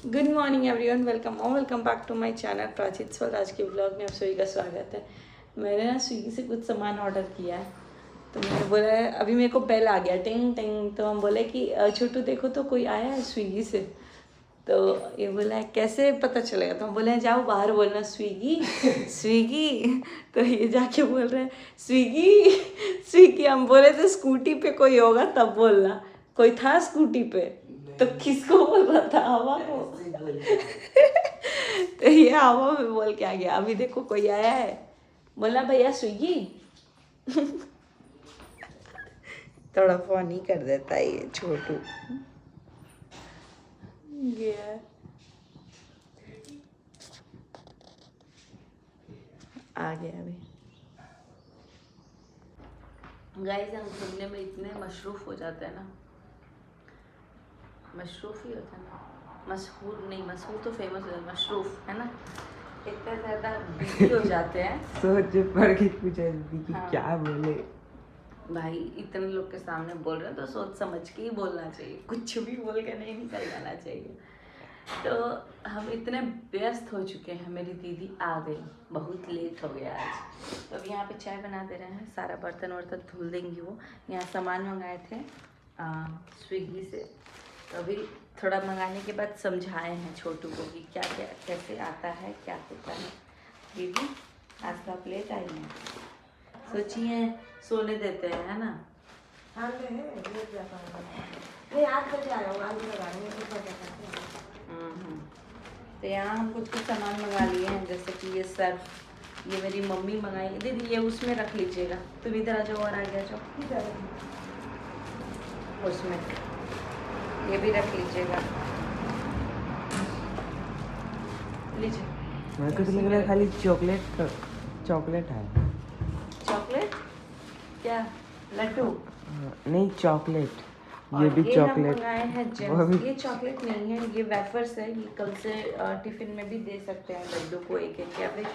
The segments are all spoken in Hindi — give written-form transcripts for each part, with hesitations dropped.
Good morning everyone, welcome back to my channel Prachit world. आज के ब्लॉग में आप सभी का स्वागत है। मैंने ना स्विगी से कुछ सामान ऑर्डर किया है, तो मैंने बोला है, अभी मेरे को बेल आ गया टिंग टिंग, तो हम बोले कि छोटू देखो तो कोई आया है स्विगी से। तो ये बोला है कैसे पता चलेगा, तो हम बोले जाओ बाहर बोलना स्विगी स्विगी। तो ये जाके बोल रहे हैं स्विगी स्विगी। हम बोले तो स्कूटी पे कोई होगा तब बोलना, कोई था स्कूटी पे तो किसको बोल रहा था, हवा को। तो ये हवा में बोल के आ गया। अभी देखो कोई आया है, बोला भैया स्विगी। थोड़ा फोन ही कर देता है ये छोटू। गया आ गया अभी। गाइस हम घूमने में इतने मशरूफ हो जाते हैं ना, मशरूफ ही होता है ना, मशहूर नहीं, मशहूर तो फेमस हो जाता है, मशरूफ है ना, इतना ज़्यादा बिजी हो जाते हैं। सोच पढ़ के पूछा कि हाँ। क्या बोले भाई इतने लोग के सामने बोल रहे हैं तो सोच समझ के ही बोलना चाहिए, कुछ भी बोल के नहीं निकल जाना चाहिए। तो हम इतने व्यस्त हो चुके हैं, मेरी दीदी आ गई, बहुत लेट हो गया आज। तो अभी यहाँ पे चाय बना दे रहे हैं, सारा बर्तन वर्तन धुल देंगी वो। यहाँ सामान मंगाए थे स्विगी से, तो अभी थोड़ा मंगाने के बाद समझाए हैं छोटू को कि क्या क्या कैसे आता है, क्या होता है। दीदी आज तो आप लेट आई हैं, सोचिए सोने देते हैं, है ना। नहीं 8 बजे आ रहा हूँ, 8 बजे लगा रही हूँ। तो यहाँ हम कुछ सामान मंगा लिए हैं, जैसे कि ये सर्फ, ये मेरी मम्मी मंगाई। दीदी ये उसमें रख लीजिएगा, तुम इधर आ जाओ और आ गया जाओ उसमें, ये भी रख लीजिएगा, लीजिए। मेरे को तो लग रहा है खाली चॉकलेट है। चॉकलेट क्या, लड्डू? नहीं चॉकलेट, ये और भी ये हम चॉकलेट मंगाए हैं वो जेम्स। भी- ये चॉकलेट नहीं है, ये वेफर्स है। ये कल से टिफिन में भी दे सकते हैं लड्डू को एक एक, या फिर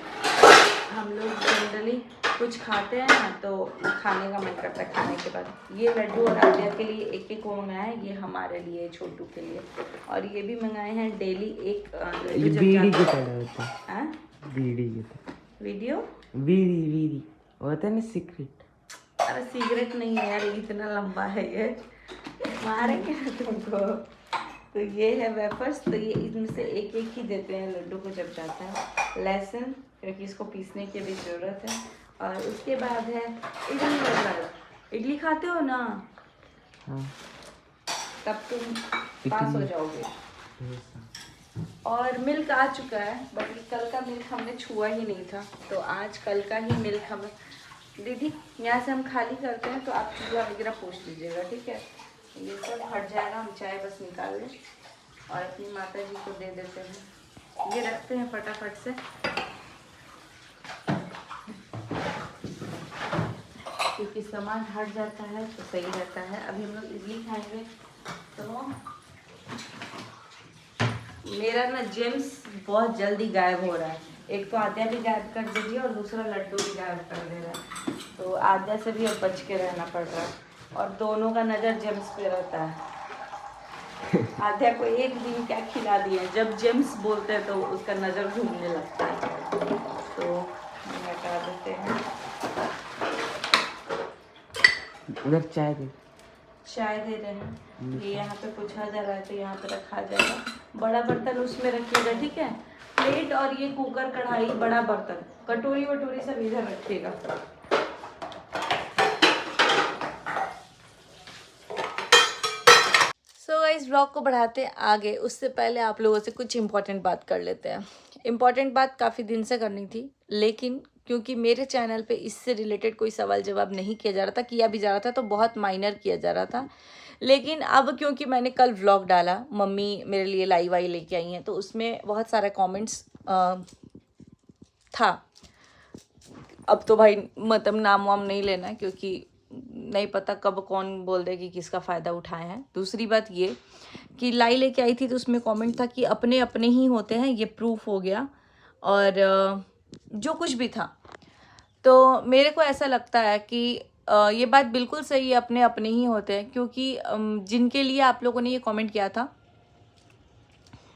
हम लोग जनरली कुछ खाते हैं ना तो खाने का मन करता है खाने के बाद। ये लड्डू और आद्या के लिए एक एक मंगाया है, ये हमारे लिए, छोटू के लिए। और ये भी मंगाए हैं डेली एक ये बीड़ी की तरह होता है। हाँ? बीड़ी की तरह, वीडियो बीड़ी होता है ना, सीक्रेट। अरे सिगरेट नहीं है यार, इतना लंबा है ये, मारेंगे ना तुमको। तो ये है वेफर्स, तो ये इनमें से एक एक ही देते हैं लड्डू को जब जाता है। लहसुन, क्योंकि इसको पीसने की भी ज़रूरत है। और उसके बाद है इडली वेफर। इडली खाते हो ना, हाँ तब तुम पास हो जाओगे। और मिल्क आ चुका है, बट ये कल का मिल्क हमने छुआ ही नहीं था, तो आज कल का ही मिल्क हम। दीदी यहाँ से हम खाली करते हैं, तो आप चूल्हा वगैरह पूछ लीजिएगा, ठीक है। ये सब हट जाएगा, हम चाय बस निकाल लें और अपनी माता जी को दे देते हैं। ये रखते हैं फटाफट से, क्योंकि सामान हट जाता है तो सही रहता है। अभी हम लोग इडली खाएंगे, तो मेरा ना जेम्स बहुत जल्दी गायब हो रहा है। एक तो आद्या भी गायब कर दे रही है और दूसरा लड्डू भी गायब कर दे रहा है, तो आद्या से भी अब बच के रहना पड़ रहा है, और दोनों का नज़र जेम्स पे रहता है। आद्या को एक दिन क्या खिला दिए, जब जेम्स बोलते हैं तो उसका नज़र घूमने लगता है, तो हम हटा देते हैं। उधर चाय दे रहे हैं। ये यहाँ पे पूछा जा रहा है तो यहाँ पे रखा जाएगा। बड़ा बर्तन उसमें रखिएगा, ठीक है। प्लेट और ये कुकर कढ़ाई, बड़ा बर्तन, कटोरी वटोरी सब इधर रखिएगा। सो इस ब्लॉग को बढ़ाते आगे, उससे पहले आप लोगों से कुछ इम्पोर्टेंट बात कर लेते हैं। इम्पोर्टेंट बात काफ़ी दिन से करनी थी, लेकिन क्योंकि मेरे चैनल पे इससे रिलेटेड कोई सवाल जवाब नहीं किया जा रहा था, किया भी जा रहा था तो बहुत माइनर किया जा रहा था। लेकिन अब क्योंकि मैंने कल व्लॉग डाला, मम्मी मेरे लिए लाई वाई लेके आई हैं, तो उसमें बहुत सारे कमेंट्स था। अब तो भाई मतलब नाम वाम नहीं लेना, क्योंकि नहीं पता कब कौन बोल दे कि किसका फ़ायदा उठाए हैं। दूसरी बात ये कि लाई लेके आई थी, तो उसमें कमेंट था कि अपने अपने ही होते हैं, ये प्रूफ हो गया, और जो कुछ भी था। तो मेरे को ऐसा लगता है कि ये बात बिल्कुल सही है, अपने अपने ही होते हैं, क्योंकि जिनके लिए आप लोगों ने ये कमेंट किया था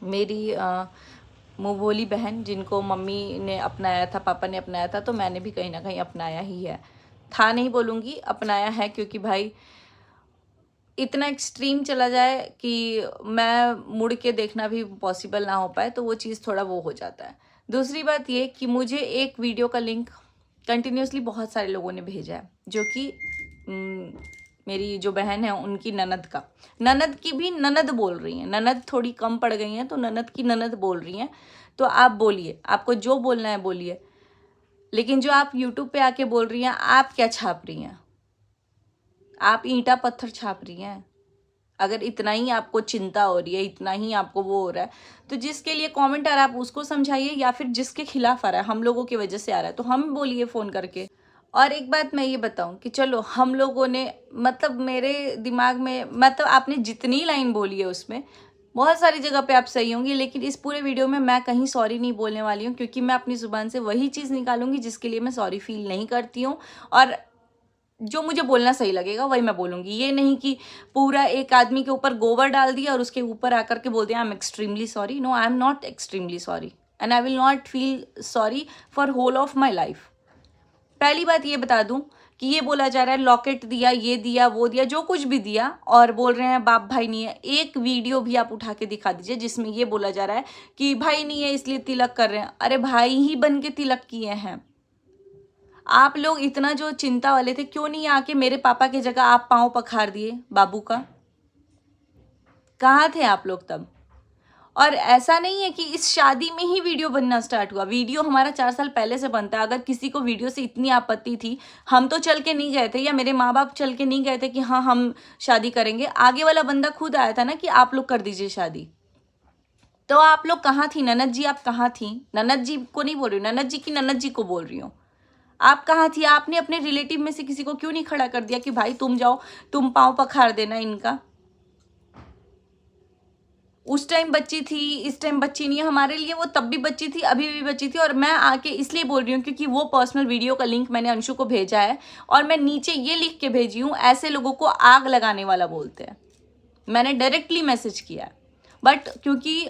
मेरी मुँह बोली बहन जिनको मम्मी ने अपनाया था, पापा ने अपनाया था, तो मैंने भी कहीं ना कहीं अपनाया ही है। था नहीं बोलूँगी, अपनाया है, क्योंकि भाई इतना एक्सट्रीम चला जाए कि मैं मुड़ के देखना भी पॉसिबल ना हो पाए, तो वो चीज़ थोड़ा वो हो जाता है। दूसरी बात ये कि मुझे एक वीडियो का लिंक कंटिन्यूसली बहुत सारे लोगों ने भेजा है, जो कि मेरी जो बहन है उनकी ननद का, ननद की भी ननद बोल रही हैं, ननद थोड़ी कम पड़ गई हैं तो ननद की ननद बोल रही हैं। तो आप बोलिए, आपको जो बोलना है बोलिए, लेकिन जो आप यूट्यूब पे आके बोल रही हैं, आप क्या छाप रही हैं? आप ईंटा पत्थर छाप रही हैं। अगर इतना ही आपको चिंता हो रही है, इतना ही आपको वो हो रहा है, तो जिसके लिए कमेंट आ रहा है आप उसको समझाइए, या फिर जिसके खिलाफ आ रहा है, हम लोगों की वजह से आ रहा है तो हम बोलिए फ़ोन करके। और एक बात मैं ये बताऊं कि चलो हम लोगों ने, मतलब मेरे दिमाग में, मतलब आपने जितनी लाइन बोली है उसमें बहुत सारी जगह पे आप सही होंगी, लेकिन इस पूरे वीडियो में मैं कहीं सॉरी नहीं बोलने वाली हूँ, क्योंकि मैं अपनी ज़ुबान से वही चीज़ निकालूंगी जिसके लिए मैं सॉरी फील नहीं करती हूँ, और जो मुझे बोलना सही लगेगा वही मैं बोलूँगी। ये नहीं कि पूरा एक आदमी के ऊपर गोबर डाल दिया और उसके ऊपर आकर के बोल दिया I am extremely sorry. No, I am not extremely sorry and I will not feel sorry for whole of my life. पहली बात ये बता दूं कि ये बोला जा रहा है लॉकेट दिया, ये दिया, वो दिया, जो कुछ भी दिया, और बोल रहे हैं बाप भाई नहीं है। एक वीडियो भी आप उठा के दिखा दीजिए जिसमें ये बोला जा रहा है कि भाई नहीं है इसलिए तिलक कर रहे हैं। अरे भाई ही बन के तिलक किए हैं। आप लोग इतना जो चिंता वाले थे, क्यों नहीं आके मेरे पापा की जगह आप पाँव पखार दिए बाबू का? कहाँ थे आप लोग तब? और ऐसा नहीं है कि इस शादी में ही वीडियो बनना स्टार्ट हुआ, वीडियो हमारा 4 साल पहले से बनता है। अगर किसी को वीडियो से इतनी आपत्ति थी, हम तो चल के नहीं गए थे, या मेरे माँ बाप चल के नहीं गए थे कि हाँ हम शादी करेंगे। आगे वाला बंदा खुद आया था ना कि आप लोग कर दीजिए शादी। तो आप लोग कहाँ थी? ननद जी आप कहाँ थी? ननद जी को नहीं बोल रही हूँ, ननद जी की ननद जी को बोल रही हूँ। आप कहाँ थी? आपने अपने रिलेटिव में से किसी को क्यों नहीं खड़ा कर दिया कि भाई तुम जाओ, तुम पाँव पखार देना इनका? उस टाइम बच्ची थी, इस टाइम बच्ची नहीं है। हमारे लिए वो तब भी बच्ची थी, अभी भी बच्ची थी। और मैं आके इसलिए बोल रही हूँ क्योंकि वो पर्सनल वीडियो का लिंक मैंने अंशु को भेजा है, और मैं नीचे ये लिख के भेजी हूँ, ऐसे लोगों को आग लगाने वाला बोलते हैं। मैंने डायरेक्टली मैसेज किया है, बट क्योंकि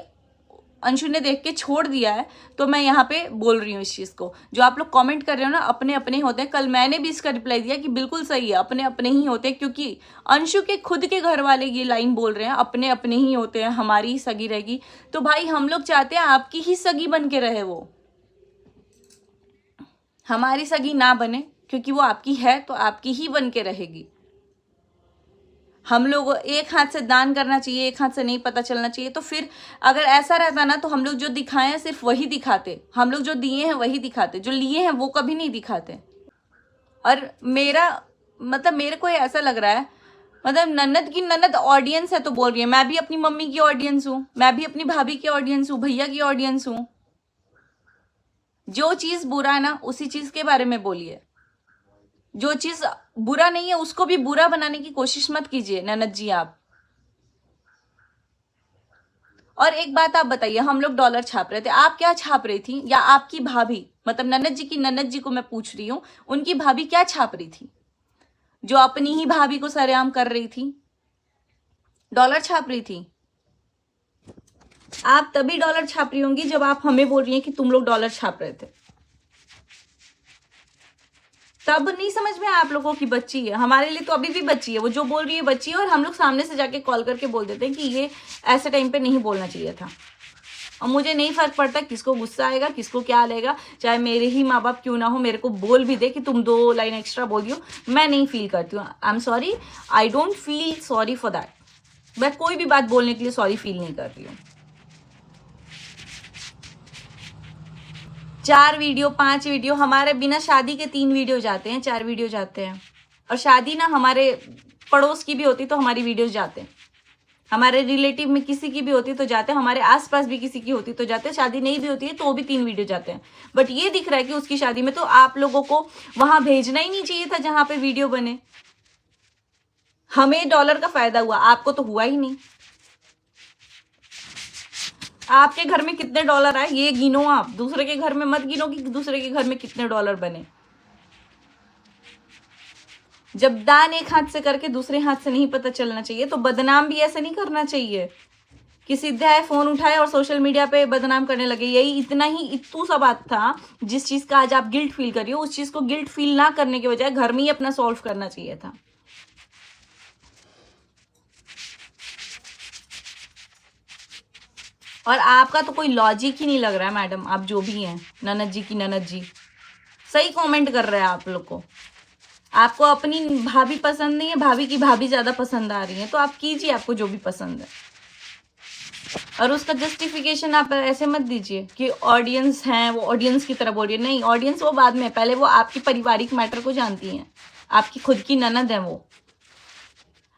अंशु ने देख के छोड़ दिया है तो मैं यहाँ पे बोल रही हूँ इस चीज़ को। जो आप लोग कमेंट कर रहे हो ना, अपने अपने होते हैं। कल मैंने भी इसका रिप्लाई दिया कि बिल्कुल सही है, अपने अपने ही होते हैं, क्योंकि अंशु के खुद के घर वाले ये लाइन बोल रहे हैं, अपने अपने ही होते हैं, हमारी ही सगी रहेगी। तो भाई हम लोग चाहते हैं आपकी ही सगी बन के रहे वो, हमारी सगी ना बने, क्योंकि वो आपकी है तो आपकी ही बन के रहेगी। हम लोग एक हाथ से दान करना चाहिए, एक हाथ से नहीं पता चलना चाहिए। तो फिर अगर ऐसा रहता ना तो हम लोग जो दिखाए हैं सिर्फ वही दिखाते, हम लोग जो दिए हैं वही दिखाते, जो लिए हैं वो कभी नहीं दिखाते। और मेरा मतलब मेरे को ऐसा लग रहा है, मतलब ननद की ननद ऑडियंस है तो बोल रही है। मैं भी अपनी मम्मी की ऑडियंस हूँ, मैं भी अपनी भाभी की ऑडियंस हूँ, भैया की ऑडियंस हूँ। जो चीज़ बुरा है ना उसी चीज़ के बारे में बोलिए, जो चीज बुरा नहीं है उसको भी बुरा बनाने की कोशिश मत कीजिए ननद जी आप। और एक बात आप बताइए, हम लोग डॉलर छाप रहे थे, आप क्या छाप रही थी? या आपकी भाभी, मतलब ननद जी की ननद जी को मैं पूछ रही हूँ, उनकी भाभी क्या छाप रही थी जो अपनी ही भाभी को सरेआम कर रही थी? डॉलर छाप रही थी। आप तभी डॉलर छाप रही होंगी जब आप हमें बोल रही हैं कि तुम लोग डॉलर छाप रहे थे। तब नहीं समझ में आप लोगों की बच्ची है, हमारे लिए तो अभी भी बच्ची है। वो जो बोल रही है बच्ची है, और हम लोग सामने से जाके कॉल करके बोल देते हैं कि ये ऐसे टाइम पे नहीं बोलना चाहिए था। और मुझे नहीं फर्क पड़ता किसको गुस्सा आएगा, किसको क्या लेगा, चाहे मेरे ही माँ बाप क्यों ना हो, मेरे को बोल भी दे कि तुम 2 लाइन एक्स्ट्रा बोल दियो, मैं नहीं फील करती हूँ। I am sorry, I don't feel sorry for that. मैं कोई भी बात बोलने के लिए सॉरी फील नहीं कर रही हूँ। 4 वीडियो 5 वीडियो, हमारे बिना शादी के 3 वीडियो जाते हैं, 4 वीडियो जाते हैं। और शादी ना हमारे पड़ोस की भी होती तो हमारी वीडियोस जाते हैं, हमारे रिलेटिव में किसी की भी होती तो जाते हैं, हमारे आसपास भी किसी की होती तो जाते हैं, शादी नहीं भी होती है तो भी 3 वीडियो जाते हैं। बट ये दिख रहा है कि उसकी शादी में, तो आप लोगों को वहां भेजना ही नहीं चाहिए था जहां पे वीडियो बने। हमें डॉलर का फायदा हुआ, आपको तो हुआ ही नहीं। आपके घर में कितने डॉलर आए ये गिनो, आप दूसरे के घर में मत गिनो कि दूसरे के घर में कितने डॉलर बने। जब दान एक हाथ से करके दूसरे हाथ से नहीं पता चलना चाहिए, तो बदनाम भी ऐसे नहीं करना चाहिए। कि सीधा है फोन उठाए और सोशल मीडिया पे बदनाम करने लगे। यही इतना ही इतू सा बात था। जिस चीज का आज आप गिल्ट फील कर रही हो, उस चीज को गिल्ट फील ना करने के बजाय घर में ही अपना सॉल्व करना चाहिए था। और आपका तो कोई लॉजिक ही नहीं लग रहा है मैडम, आप जो भी हैं, ननद जी की ननद जी सही कमेंट कर रहे हैं आप लोग को। आपको अपनी भाभी पसंद नहीं है, भाभी की भाभी ज्यादा पसंद आ रही है, तो आप कीजिए आपको जो भी पसंद है। और उसका जस्टिफिकेशन आप ऐसे मत दीजिए कि ऑडियंस हैं, वो ऑडियंस की तरह बोल रही है। नहीं, ऑडियंस वो बाद में, पहले वो आपकी पारिवारिक मैटर को जानती हैं, आपकी खुद की ननद है वो।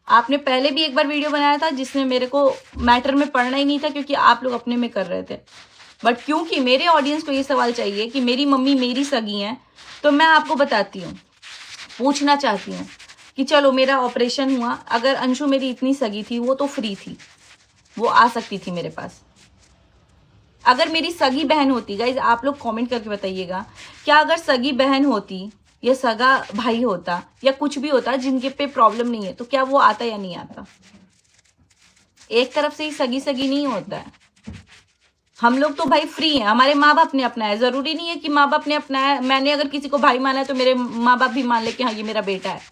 आपने पहले भी एक बार वीडियो बनाया था जिसमें मेरे को मैटर में पढ़ना ही नहीं था, क्योंकि आप लोग अपने में कर रहे थे। बट क्योंकि मेरे ऑडियंस को ये सवाल चाहिए कि मेरी मम्मी मेरी सगी हैं, तो मैं आपको बताती हूँ, पूछना चाहती हूँ कि चलो मेरा ऑपरेशन हुआ, अगर अंशु मेरी इतनी सगी थी, वो तो फ्री थी, वो आ सकती थी मेरे पास। अगर मेरी सगी बहन होती, गाइज आप लोग कमेंट करके बताइएगा, क्या अगर सगी बहन होती या सगा भाई होता या कुछ भी होता जिनके पे प्रॉब्लम नहीं है, तो क्या वो आता या नहीं आता? एक तरफ से ही सगी सगी नहीं होता है। हम लोग तो भाई फ्री हैं, हमारे माँ बाप ने अपनाया, जरूरी नहीं है कि माँ बाप ने अपनाया, मैंने अगर किसी को भाई माना है तो मेरे माँ बाप भी मान ले कि हाँ ये मेरा बेटा है।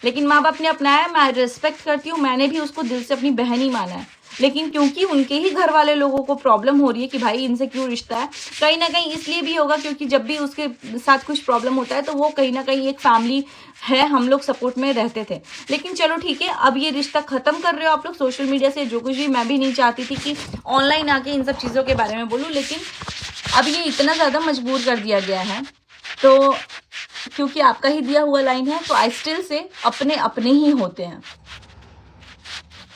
लेकिन माँ बाप ने अपनाया, मैं रिस्पेक्ट करती हूँ, मैंने भी उसको दिल से अपनी बहन ही माना है। लेकिन क्योंकि उनके ही घर वाले लोगों को प्रॉब्लम हो रही है कि भाई इनसे क्यों रिश्ता है, कहीं ना कहीं इसलिए भी होगा क्योंकि जब भी उसके साथ कुछ प्रॉब्लम होता है तो वो कहीं ना कहीं एक फैमिली है, हम लोग सपोर्ट में रहते थे। लेकिन चलो ठीक है, अब ये रिश्ता खत्म कर रहे हो आप लोग सोशल मीडिया से, जो कुछ भी। मैं भी नहीं चाहती थी कि ऑनलाइन आके इन सब चीज़ों के बारे में बोलूँ, लेकिन अब ये इतना ज़्यादा मजबूर कर दिया गया है, तो क्योंकि आपका ही दिया हुआ लाइन है, तो आई स्टिल से अपने अपने ही होते हैं।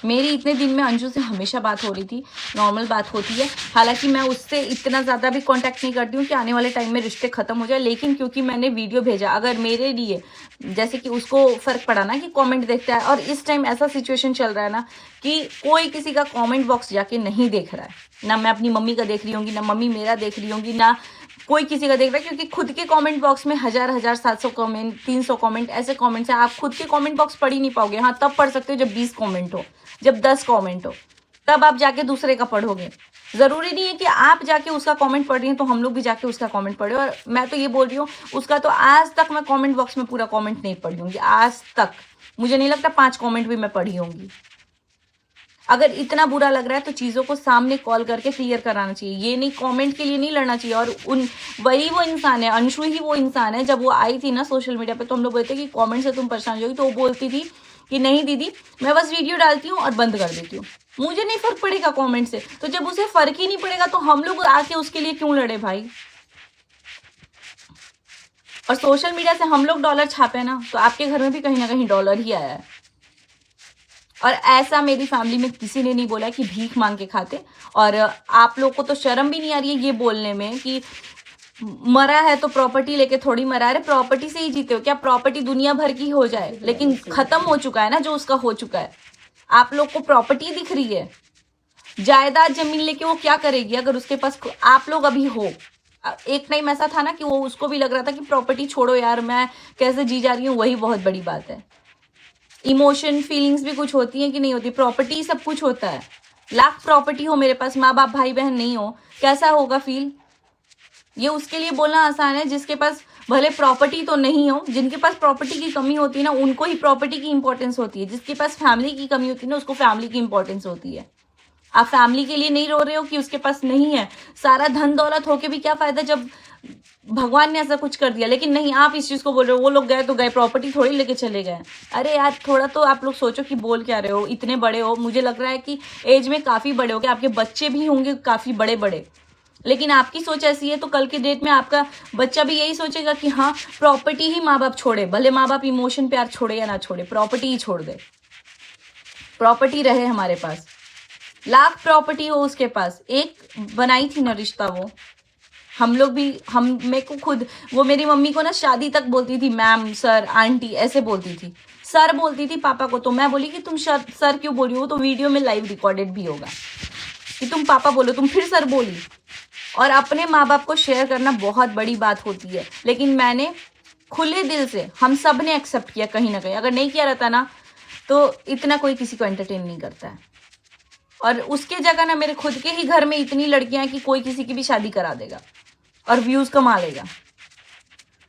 मेरी इतने दिन में अंशु से हमेशा बात हो रही थी, नॉर्मल बात होती है। हालांकि मैं उससे इतना ज़्यादा भी कांटेक्ट नहीं करती हूँ कि आने वाले टाइम में रिश्ते ख़त्म हो जाए, लेकिन क्योंकि मैंने वीडियो भेजा, अगर मेरे लिए जैसे कि उसको फ़र्क पड़ा ना कि कमेंट देखता है, और इस टाइम ऐसा सिचुएशन चल रहा है ना कि कोई किसी का कमेंट बॉक्स जाके नहीं देख रहा है, ना मैं अपनी मम्मी का देख रही होंगी, ना मम्मी मेरा देख रही होंगी, ना कोई किसी का देख रहा है, क्योंकि खुद के कमेंट बॉक्स में 700 कमेंट, 300 कमेंट, ऐसे कमेंट्स हैं। आप खुद के कमेंट बॉक्स पढ़ ही नहीं पाओगे। हाँ, तब पढ़ सकते हो जब 20 कमेंट हो, जब 10 कमेंट हो, तब आप जाके दूसरे का पढ़ोगे। ज़रूरी नहीं है कि आप जाके उसका कमेंट पढ़ रही हैं तो हम लोग भी जाके उसका कमेंट पढ़े। और मैं तो ये बोल रही हूँ, उसका तो आज तक मैं कमेंट बॉक्स में पूरा कमेंट नहीं पढ़ी होंगी, आज तक मुझे नहीं लगता 5 कमेंट भी मैं पढ़ी होंगी। अगर इतना बुरा लग रहा है तो चीज़ों को सामने कॉल करके क्लियर कराना चाहिए, ये नहीं कमेंट के लिए नहीं लड़ना चाहिए। और वही वो इंसान है, अंशु ही वो इंसान है। जब वो आई थी ना सोशल मीडिया पे, तो हम लोग बोलते कि कमेंट से तुम परेशान होगी, तो वो बोलती थी कि नहीं दीदी, मैं बस वीडियो डालती हूँ और बंद कर देती हूँ, मुझे नहीं फर्क पड़ेगा कमेंट से। तो जब उसे फर्क ही नहीं पड़ेगा तो हम लोग आके उसके लिए क्यों लड़े भाई? और सोशल मीडिया से हम लोग डॉलर छापे ना, तो आपके घर में भी कहीं ना कहीं डॉलर ही आया है। और ऐसा मेरी फैमिली में किसी ने नहीं बोला कि भीख मांग के खाते। और आप लोग को तो शर्म भी नहीं आ रही है ये बोलने में कि मरा है तो प्रॉपर्टी लेके थोड़ी मरा है। प्रॉपर्टी से ही जीते हो क्या? प्रॉपर्टी दुनिया भर की हो जाए, लेकिन खत्म हो चुका है ना जो उसका हो चुका है। आप लोग को प्रॉपर्टी दिख रही है, जायदाद जमीन लेके वो क्या करेगी अगर उसके पास आप लोग अभी हो। एक टाइम ऐसा था ना कि वो उसको भी लग रहा था कि प्रॉपर्टी छोड़ो यार, मैं कैसे जी जा रही हूँ, वही बहुत बड़ी बात है। इमोशन फीलिंग्स भी कुछ होती हैं कि नहीं होती? प्रॉपर्टी सब कुछ होता है। लाख प्रॉपर्टी हो मेरे पास, माँ बाप भाई बहन नहीं हो, कैसा होगा फील? ये उसके लिए बोलना आसान है जिसके पास भले प्रॉपर्टी तो नहीं हो। जिनके पास प्रॉपर्टी की कमी होती है ना, उनको ही प्रॉपर्टी की इंपॉर्टेंस होती है। जिसके पास फैमिली की कमी होती है ना, उसको फैमिली की इंपॉर्टेंस होती है। आप फैमिली के लिए नहीं रो रहे हो कि उसके पास नहीं है। सारा धन दौलत होके भी क्या फायदा जब भगवान ने ऐसा कुछ कर दिया। लेकिन नहीं, आप इस चीज़ को बोल रहे हो, वो लोग गए तो गए, प्रॉपर्टी थोड़ी लेके चले गए। अरे यार, थोड़ा तो आप लोग सोचो कि बोल क्या रहे हो। इतने बड़े हो, मुझे लग रहा है कि एज में काफ़ी बड़े हो गए, आपके बच्चे भी होंगे काफ़ी बड़े बड़े। लेकिन आपकी सोच ऐसी है तो कल के डेट में आपका बच्चा भी यही सोचेगा कि हाँ, प्रॉपर्टी ही माँ बाप छोड़े, भले माँ बाप इमोशन प्यार छोड़े या ना छोड़े, प्रॉपर्टी ही छोड़ दे। प्रॉपर्टी रहे हमारे पास, लाख प्रॉपर्टी हो उसके पास। एक बनाई थी ना रिश्ता, वो हम लोग भी, मेरे को खुद, वो मेरी मम्मी को ना शादी तक बोलती थी मैम, सर, आंटी, ऐसे बोलती थी। सर बोलती थी पापा को। तो मैं बोली कि तुम सर क्यों बोली हो? तो वीडियो में लाइव रिकॉर्डेड भी होगा कि तुम पापा बोलो, तुम फिर सर बोली। और अपने माँ बाप को शेयर करना बहुत बड़ी बात होती है, लेकिन मैंने खुले दिल से, हम सब ने एक्सेप्ट किया कहीं ना कहीं। अगर नहीं किया रहता ना तो इतना कोई किसी को एंटरटेन नहीं करता है। और उसके जगह ना मेरे खुद के ही घर में इतनी लड़कियां हैं कि कोई किसी की भी शादी करा देगा और व्यूज कमा लेगा,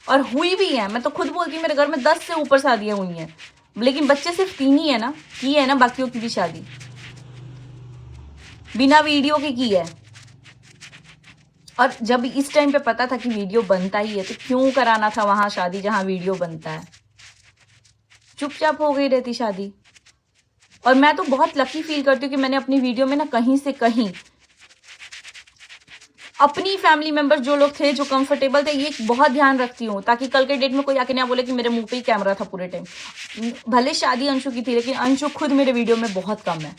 और हुई भी है। मैं तो खुद बोलती हूँ मेरे घर में 10 से ऊपर शादियां हुई हैं, लेकिन बच्चे सिर्फ 3 ही है ना, की है ना, बाकियों की भी शादी बिना वीडियो के की है। और जब इस टाइम पे पता था कि वीडियो बनता ही है तो क्यों कराना था वहां शादी जहां वीडियो बनता है, चुपचाप हो गई रहती शादी। और मैं तो बहुत लकी फील करती हूँ कि मैंने अपनी वीडियो में ना कहीं से कहीं अपनी फैमिली मेंबर्स जो लोग थे जो कंफर्टेबल थे, ये बहुत ध्यान रखती हूँ ताकि कल के डेट में कोई आके ना बोले कि मेरे मुंह पे ही कैमरा था पूरे टाइम। भले शादी अंशु की थी लेकिन अंशु खुद मेरे वीडियो में बहुत कम है।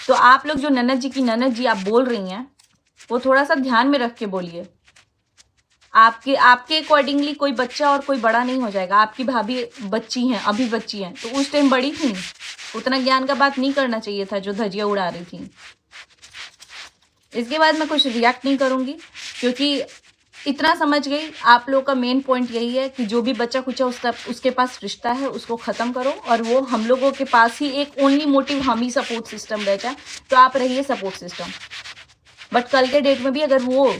तो आप लोग जो ननद जी की ननद जी आप बोल रही हैं वो थोड़ा सा ध्यान में रख के बोलिए। आपके अकॉर्डिंगली कोई बच्चा और कोई बड़ा नहीं हो जाएगा। आपकी भाभी बच्ची हैं, अभी बच्ची हैं, तो उस टाइम बड़ी थी, उतना ज्ञान का बात नहीं करना चाहिए था जो धजिया उड़ा रही थी। इसके बाद मैं कुछ रिएक्ट नहीं करूंगी क्योंकि इतना समझ गई। आप लोग का मेन पॉइंट यही है कि जो भी बच्चा कुचा उसके पास रिश्ता है उसको ख़त्म करो, और वो हम लोगों के पास ही एक ओनली मोटिव हम ही सपोर्ट सिस्टम रह जाए, तो आप रहिए सपोर्ट सिस्टम। बट कल के डेट में भी अगर वो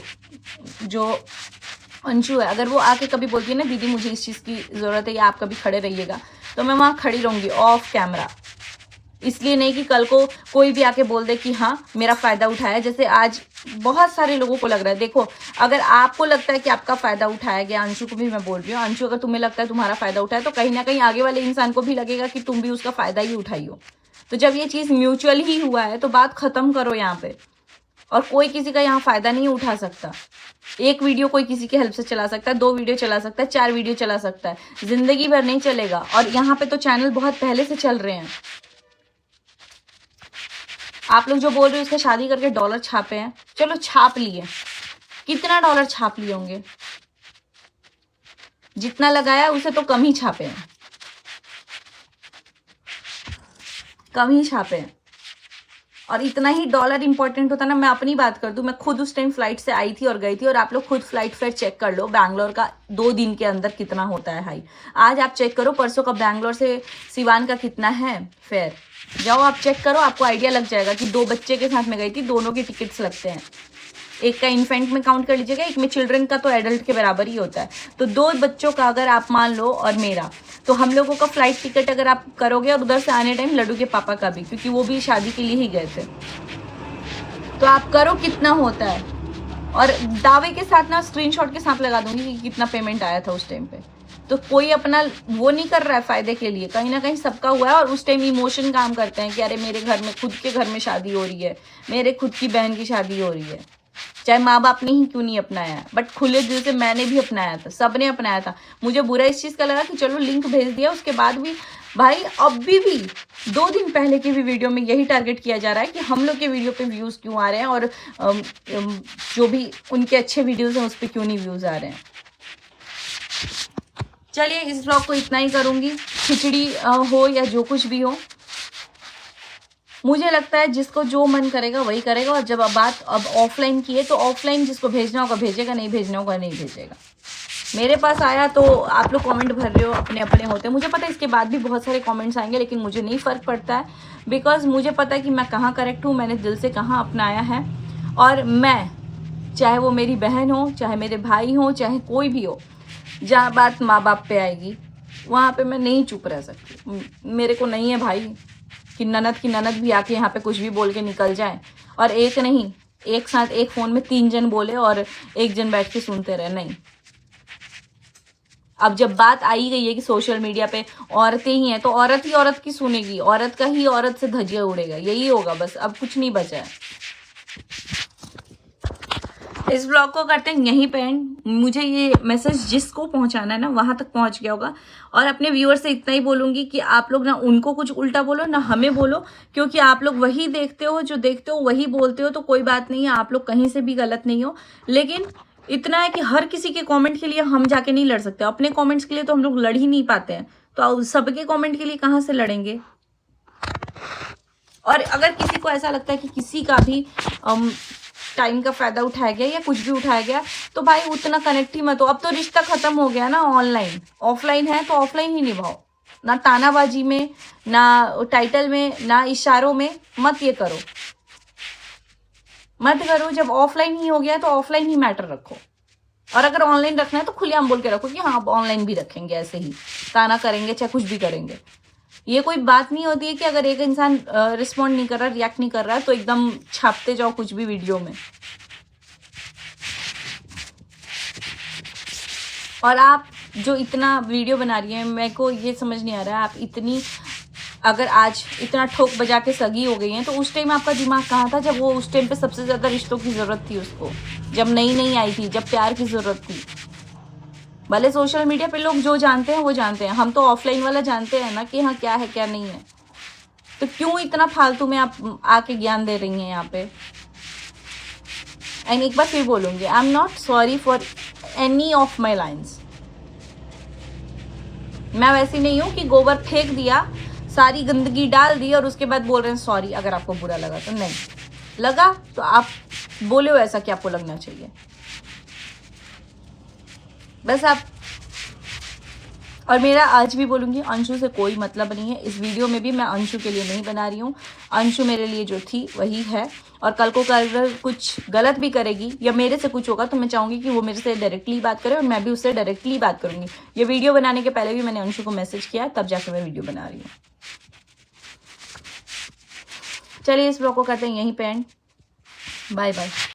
जो अंशु है अगर वो आके कभी बोलती है ना दीदी मुझे इस चीज़ की ज़रूरत है या आप कभी खड़े रहिएगा, तो मैं वहाँ खड़ी रहूँगी ऑफ कैमरा। इसलिए नहीं कि कल को कोई भी आके बोल दे कि हाँ मेरा फ़ायदा उठाया, जैसे आज बहुत सारे लोगों को लग रहा है। देखो अगर आपको लगता है कि आपका फ़ायदा उठाया गया, अंशु को भी मैं बोल रही हूँ, अंशु अगर तुम्हें लगता है तुम्हारा फ़ायदा उठाया तो कहीं ना कहीं आगे वाले इंसान को भी लगेगा कि तुम भी उसका फ़ायदा ही उठाई हो। तो जब ये चीज़ म्यूचुअल ही हुआ है तो बात ख़त्म करो यहाँ पे, और कोई किसी का यहाँ फ़ायदा नहीं उठा सकता। एक वीडियो कोई किसी की हेल्प से चला सकता है, 2 वीडियो चला सकता है, 4 वीडियो चला सकता है, ज़िंदगी भर नहीं चलेगा। और यहाँ पे तो चैनल बहुत पहले से चल रहे हैं। आप लोग जो बोल रहे हो उसके शादी करके डॉलर छापे हैं, चलो छाप लिए, कितना डॉलर छाप लिए होंगे? जितना लगाया उसे तो कम ही छापे हैं, कम ही छापे हैं। और इतना ही डॉलर इंपॉर्टेंट होता ना, मैं अपनी बात कर दूं, मैं खुद उस टाइम फ्लाइट से आई थी और गई थी, और आप लोग खुद फ्लाइट फेयर चेक कर लो बैंगलोर का 2 दिन के अंदर कितना होता है हाई। आज आप चेक करो परसों का बैंगलोर से सिवान का कितना है फेयर, जाओ आप चेक करो, आपको आइडिया लग जाएगा कि 2 बच्चे के साथ में गई थी, दोनों के टिकट्स लगते हैं। एक का इन्फेंट में काउंट कर लीजिएगा, एक में चिल्ड्रन का तो एडल्ट के बराबर ही होता है। तो 2 बच्चों का अगर आप मान लो और मेरा, तो हम लोगों का फ्लाइट टिकट अगर आप करोगे, और उधर से आने टाइम लड्डू के पापा का भी, क्योंकि वो भी शादी के लिए ही गए थे, तो आप करो कितना होता है। और दावे के साथ ना स्क्रीनशॉट के साथ लगा दूंगी कि कितना पेमेंट आया था उस टाइम पे। तो कोई अपना वो नहीं कर रहा है फायदे के लिए, कहीं ना कहीं सबका हुआ है। और उस टाइम इमोशन काम करते हैं कि अरे मेरे घर में, खुद के घर में शादी हो रही है, मेरे खुद की बहन की शादी हो रही है, चाहे माँ बाप ने ही क्यों नहीं अपनाया है, बट खुले दिल से मैंने भी अपनाया था, सबने अपनाया था। मुझे बुरा इस चीज़ का लगा कि चलो लिंक भेज दिया, उसके बाद भी भाई अभी भी 2 दिन पहले की भी वीडियो में यही टारगेट किया जा रहा है कि हम लोग के वीडियो पे व्यूज़ क्यों आ रहे हैं, और जो भी उनके अच्छे वीडियोज़ हैं उस पर क्यों नहीं व्यूज़ आ रहे हैं। चलिए इस ब्लॉग को इतना ही करूँगी, खिचड़ी हो या जो कुछ भी हो, मुझे लगता है जिसको जो मन करेगा वही करेगा। और जब बात अब ऑफलाइन की है तो ऑफलाइन जिसको भेजना होगा भेजेगा, नहीं भेजना होगा नहीं भेजेगा। मेरे पास आया तो आप लोग कमेंट भर रहे हो, अपने अपने होते हैं, मुझे पता है इसके बाद भी बहुत सारे कमेंट्स आएंगे, लेकिन मुझे नहीं फ़र्क पड़ता है, बिकॉज मुझे पता है कि मैं कहाँ करेक्ट हूँ, मैंने दिल से कहाँ अपनाया है। और मैं, चाहे वो मेरी बहन हो, चाहे मेरे भाई हो, चाहे कोई भी हो, जहाँ बात माँ बाप पे आएगी वहाँ पे मैं नहीं चुप रह सकती। मेरे को नहीं है भाई कि ननद की ननद भी आके यहाँ पे कुछ भी बोल के निकल जाए, और एक नहीं, एक साथ एक फ़ोन में 3 जन बोले और 1 जन बैठ के सुनते रहे, नहीं। अब जब बात आई गई है कि सोशल मीडिया पे औरतें ही हैं, तो औरत ही औरत की सुनेगी, औरत का ही औरत से धजिया उड़ेगा, यही होगा बस, अब कुछ नहीं बचा है। इस ब्लॉग को करते हैं यहीं पे एंड। मुझे ये मैसेज जिसको पहुंचाना है ना वहां तक पहुंच गया होगा, और अपने व्यूअर से इतना ही बोलूँगी कि आप लोग ना उनको कुछ उल्टा बोलो ना हमें बोलो, क्योंकि आप लोग वही देखते हो, जो देखते हो वही बोलते हो, तो कोई बात नहीं है, आप लोग कहीं से भी गलत नहीं हो। लेकिन इतना है कि हर किसी के कमेंट के लिए हम जाके नहीं लड़ सकते, अपने कमेंट्स के लिए तो हम लोग लड़ ही नहीं पाते हैं, तो सबके कमेंट के लिए कहाँ से लड़ेंगे। और अगर किसी को ऐसा लगता है कि किसी का भी टाइम का फ़ायदा उठाया गया या कुछ भी उठाया गया, तो भाई उतना कनेक्ट ही मत हो। अब तो रिश्ता ख़त्म हो गया ना, ऑनलाइन, ऑफलाइन है तो ऑफलाइन ही निभाओ। ना तानाबाजी में, ना टाइटल में, ना इशारों में, मत ये करो, मत करो। जब ऑफलाइन ही हो गया तो ऑफलाइन ही मैटर रखो, और अगर ऑनलाइन रखना है तो खुलेआम बोल के रखो कि हाँ ऑनलाइन भी रखेंगे, ऐसे ही ताना करेंगे चाहे कुछ भी करेंगे। ये कोई बात नहीं होती है कि अगर एक इंसान रिस्पॉन्ड नहीं कर रहा, रिएक्ट नहीं कर रहा है तो एकदम छापते जाओ कुछ भी वीडियो में। और आप जो इतना वीडियो बना रही हैं, मेरे को ये समझ नहीं आ रहा है, आप इतनी अगर आज इतना ठोक बजा के सगी हो गई हैं तो उस टाइम आपका दिमाग कहाँ था, जब वो उस टाइम पे सबसे ज़्यादा रिश्तों की ज़रूरत थी उसको, जब नई नई आई थी, जब प्यार की ज़रूरत थी। भले सोशल मीडिया पे लोग जो जानते हैं वो जानते हैं, हम तो ऑफलाइन वाला जानते हैं ना कि हाँ क्या है क्या नहीं है। तो क्यों इतना फालतू में आप आके ज्ञान दे रही हैं यहाँ पे। एंड एक बार फिर बोलूँगी, आई am not sorry for any of my lines. मैं वैसी नहीं हूँ कि गोबर फेंक दिया, सारी गंदगी डाल दी और उसके बाद बोल रहे हैं सॉरी अगर आपको बुरा लगा तो। नहीं लगा तो आप बोले हो ऐसा कि आपको लगना चाहिए, बस आप। और मेरा आज भी बोलूँगी, अंशु से कोई मतलब नहीं है। इस वीडियो में भी मैं अंशु के लिए नहीं बना रही हूँ, अंशु मेरे लिए जो थी वही है। और कल को अगर कुछ गलत भी करेगी या मेरे से कुछ होगा तो मैं चाहूँगी कि वो मेरे से डायरेक्टली बात करे और मैं भी उससे डायरेक्टली बात करूँगी। ये वीडियो बनाने के पहले भी मैंने अंशु को मैसेज किया, तब जाके मैं वीडियो बना रही हूँ। चलिए इस ब्लॉग को करते हैं यहीं पे एंड। Bye bye.